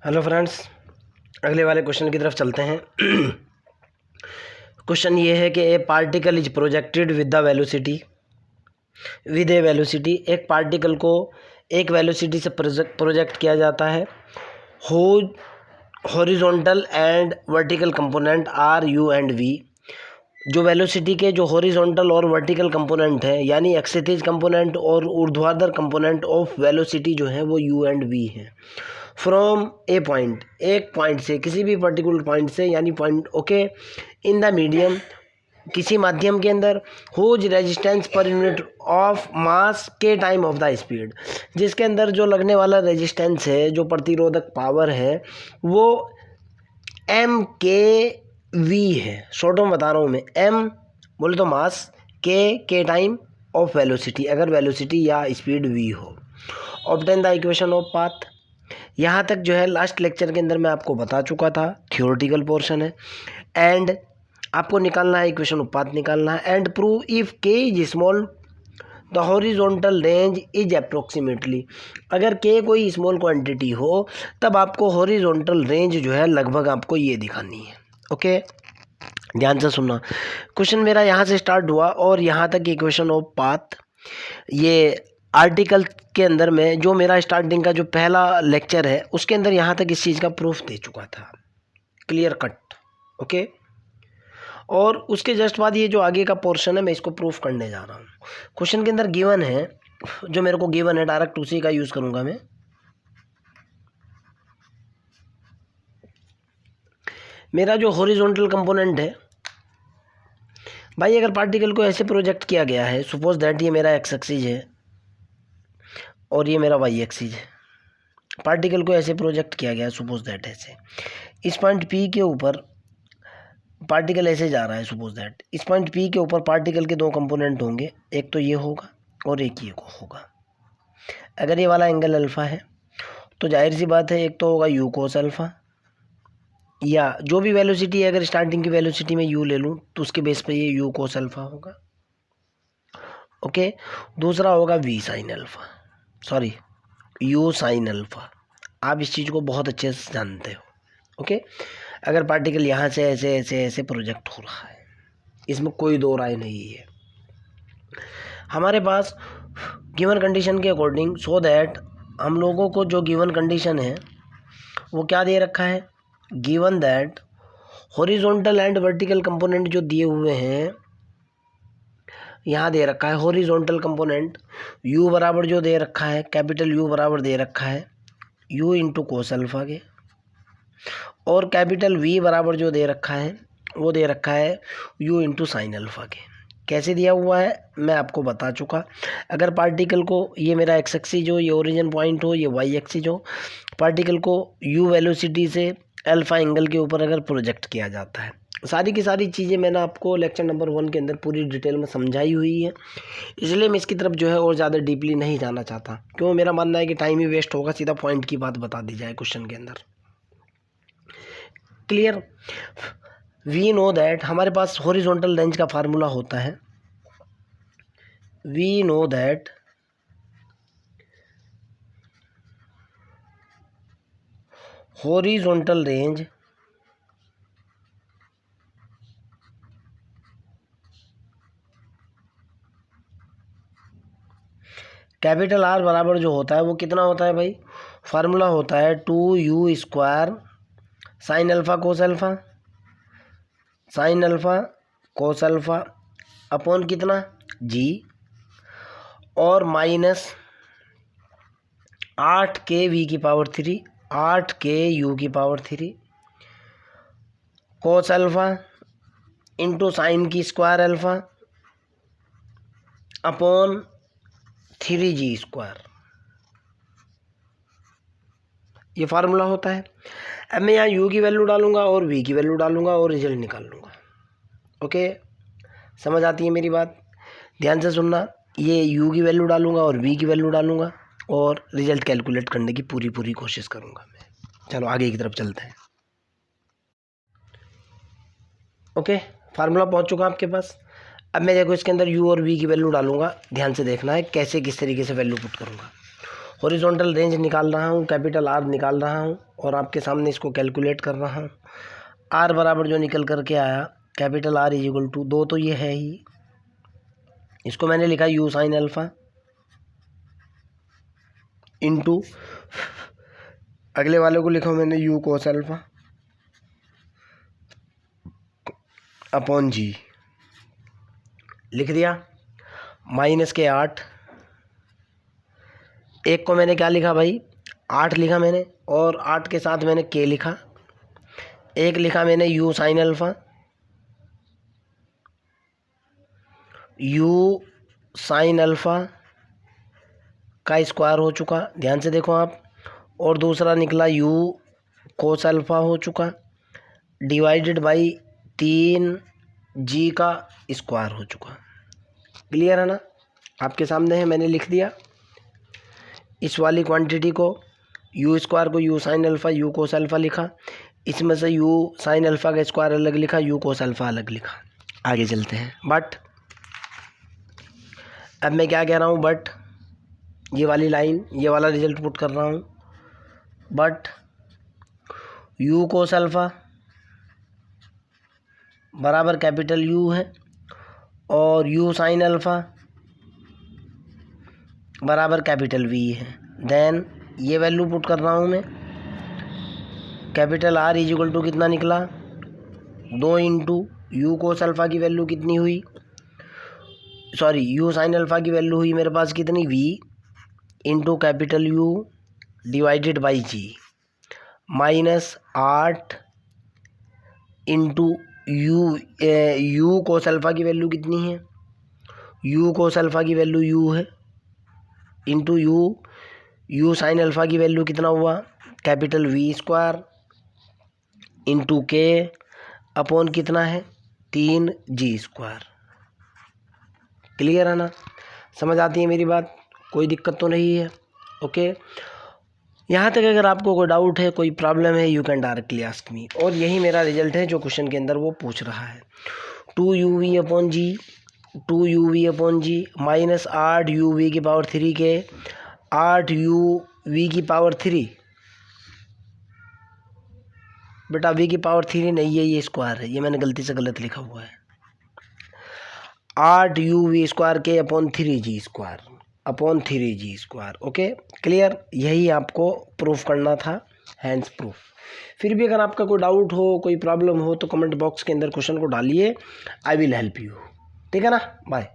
Hello friends, अगले वाले question की तरफ चलते हैं। क्वेश्चन ये है कि a particle is projected with the velocity with a velocity. एक पार्टिकल को एक वेलोसिटी से प्रोजेक्ट किया जाता है। Horizontal and vertical component are u and v. जो वेलोसिटी के जो हॉरिजॉन्टल और वर्टिकल कंपोनेंट है, यानी एक्सिस कंपोनेंट और ऊर्ध्वाधर कंपोनेंट ऑफ वेलोसिटी जो है वो यू एंड वी है। फ्रॉम ए पॉइंट, एक पॉइंट से, किसी भी पर्टिकुलर पॉइंट से, यानी point okay, in the medium, किसी माध्यम के अंदर, whose resistance per unit of mass के टाइम ऑफ द स्पीड, जिसके अंदर जो लगने वाला रेजिस्टेंस है, जो प्रतिरोधक पावर है, वो एम के वी है। शॉर्ट में बता रहा हूँ मैं, एम बोले तो मास, के टाइम ऑफ वेलोसिटी, अगर वेलोसिटी या स्पीड वी हो। Obtain the equation of path. यहाँ तक जो है लास्ट लेक्चर के अंदर मैं आपको बता चुका था, थियोरेटिकल पोर्शन है। एंड आपको निकालना है इक्वेशन ऑफ पाथ निकालना है। एंड प्रूव इफ के is small the horizontal range is approximately. अगर के कोई स्मॉल क्वांटिटी हो तब आपको हॉरिजॉन्टल रेंज जो है लगभग आपको ये दिखानी है। ओके, ध्यान से सुनना। क्वेश्चन मेरा यहाँ से स्टार्ट हुआ और यहाँ तक इक्वेशन ऑफ पाथ, ये आर्टिकल के अंदर में जो मेरा स्टार्टिंग का जो पहला लेक्चर है उसके अंदर यहाँ तक इस चीज़ का प्रूफ दे चुका था, क्लियर कट। ओके, और उसके जस्ट बाद ये जो आगे का पोर्शन है मैं इसको प्रूफ करने जा रहा हूँ। क्वेश्चन के अंदर गिवन है, जो मेरे को गिवन है डायरेक्ट उसी का यूज़ करूँगा मैं। मेरा जो हॉरिजॉन्टल कंपोनेंट है भाई, अगर पार्टिकल को ऐसे प्रोजेक्ट किया गया है, सपोज दैट ये मेरा एक्स एक्सिस है और ये मेरा वाई एक्सिस है। पार्टिकल को ऐसे प्रोजेक्ट किया गया है, सपोज दैट ऐसे, इस पॉइंट पी के ऊपर पार्टिकल ऐसे जा रहा है। सपोज दैट इस पॉइंट पी के ऊपर पार्टिकल के दो कंपोनेंट होंगे, एक तो ये होगा और एक ये को होगा। अगर ये वाला एंगल अल्फ़ा है तो जाहिर सी बात है एक तो होगा यू कोस अल्फ़ा, या जो भी वेलोसिटी है, अगर स्टार्टिंग की वेलोसिटी में यू ले लूँ तो उसके बेस पे ये यू कोस अल्फ़ा होगा। ओके, दूसरा होगा v sine alpha, sorry u sine alpha. आप इस चीज़ को बहुत अच्छे से जानते हो। ओके, अगर पार्टिकल यहाँ से ऐसे ऐसे ऐसे प्रोजेक्ट हो रहा है, इसमें कोई दो राय नहीं है। हमारे पास गिवन कंडीशन के अकॉर्डिंग, सो दैट हम लोगों को जो गिवन कंडीशन है वो क्या दे रखा है, given that horizontal and vertical component जो दिए हुए हैं, यहाँ दे रखा है हॉरिजॉन्टल कंपोनेंट u बराबर जो दे रखा है, कैपिटल U बराबर दे रखा है u इंटू कोस अल्फ़ा के, और कैपिटल V बराबर जो दे रखा है वो दे रखा है u इंटू साइन अल्फ़ा के। कैसे दिया हुआ है मैं आपको बता चुका। अगर पार्टिकल को, ये मेरा एक्स एक्सिस हो, ये ओरिजिन पॉइंट हो, ये वाई एक्सिस हो, पार्टिकल को u वेलोसिटी से अल्फ़ा एंगल के ऊपर अगर प्रोजेक्ट किया जाता है, सारी की सारी चीज़ें मैंने आपको लेक्चर नंबर 1 के अंदर पूरी डिटेल में समझाई हुई है, इसलिए मैं इसकी तरफ जो है और ज़्यादा डीपली नहीं जाना चाहता, क्यों मेरा मानना है कि टाइम ही वेस्ट होगा, सीधा पॉइंट की बात बता दी जाए क्वेश्चन के अंदर। क्लियर। वी नो दैट, हमारे पास हॉरिजॉन्टल रेंज का फार्मूला होता है, we know that horizontal range capital R बराबर जो होता है वो कितना होता है भाई, फार्मूला होता है 2u² sine alpha cos alpha, sine alpha cos alpha upon कितना जी, और minus 8k(v)3, 8k(u)3 cos alpha into sine की स्क्वायर अल्फ़ा अपॉन 3g²। ये फार्मूला होता है। अब मैं यहाँ u की वैल्यू डालूंगा और v की वैल्यू डालूंगा और रिजल्ट निकाल लूँगा। ओके, समझ आती है मेरी बात? ध्यान से सुनना, ये u की वैल्यू डालूंगा और v की वैल्यू डालूंगा और रिजल्ट कैलकुलेट करने की पूरी कोशिश करूंगा मैं। चलो आगे की तरफ चलते हैं। ओके, फार्मूला पहुंच चुका आपके पास। अब मैं देखो इसके अंदर u और v की वैल्यू डालूंगा, ध्यान से देखना है कैसे किस तरीके से वैल्यू पुट करूंगा। हॉरिजॉन्टल रेंज निकाल रहा हूँ, कैपिटल आर निकाल रहा हूँ और आपके सामने इसको कैलकुलेट कर रहा हूँ। आर बराबर जो निकल करके आया capital R is equal to 2 तो ये है ही, इसको मैंने लिखा यू साइन अल्फ़ा इंटू अगले वाले को लिखा मैंने यू कोस अल्फ़ा अपॉन जी, लिख दिया। माइनस के 8, एक को मैंने क्या लिखा भाई 8 लिखा मैंने, और 8 के साथ मैंने के लिखा। एक लिखा मैंने you sine alpha, you sine alpha का स्क्वायर हो चुका, ध्यान से देखो आप, और दूसरा निकला यू कोस अल्फ़ा हो चुका डिवाइडेड बाई 3g का स्क्वायर हो चुका। क्लियर है ना, आपके सामने है, मैंने लिख दिया। इस वाली क्वांटिटी को यू स्क्वायर को you sine alpha you cos alpha लिखा, इसमें से यू साइन अल्फ़ा का स्क्वायर अलग लिखा, यू कोस अल्फ़ा अलग लिखा। आगे चलते हैं। बट अब मैं क्या कह रहा हूँ, बट ये वाली लाइन, ये वाला रिजल्ट पुट कर रहा हूँ। बट यू कोस अल्फ़ा बराबर कैपिटल यू है और यू साइन अल्फ़ा बराबर कैपिटल वी है। देन ये वैल्यू पुट कर रहा हूँ मैं, capital R is equal to कितना निकला 2 इंटू यू कोस अल्फ़ा की वैल्यू कितनी हुई, सॉरी यू साइन अल्फ़ा की वैल्यू हुई मेरे पास कितनी v into capital U divided by g, minus 8 into u cos alpha की वैल्यू कितनी है, यू कोस अल्फ़ा की वैल्यू यू है, इंटू यू साइन अल्फ़ा की वैल्यू कितना हुआ कैपिटल वी स्क्वायर इंटू के अपॉन कितना है 3g स्क्वायर। क्लियर है ना, समझ आती है मेरी बात, कोई दिक्कत तो नहीं है। ओके, यहाँ तक अगर आपको कोई डाउट है, कोई प्रॉब्लम है, you can directly ask me. और यही मेरा रिजल्ट है जो क्वेश्चन के अंदर वो पूछ रहा है। 2uv अपॉन जी, 2uv अपॉन जी माइनस 8uv की पावर 3 के 8uv की पावर 3, बेटा v की पावर 3 नहीं है, ये स्क्वायर है, ये मैंने गलती से गलत लिखा हुआ है। 8uv स्क्वायर के upon 3g square upon 3g square. Okay clear, यही आपको प्रूफ करना था, हैंड्स प्रूफ। फिर भी अगर आपका कोई डाउट हो, कोई प्रॉब्लम हो तो कमेंट बॉक्स के अंदर क्वेश्चन को डालिए, आई विल हेल्प यू। ठीक है ना, बाय।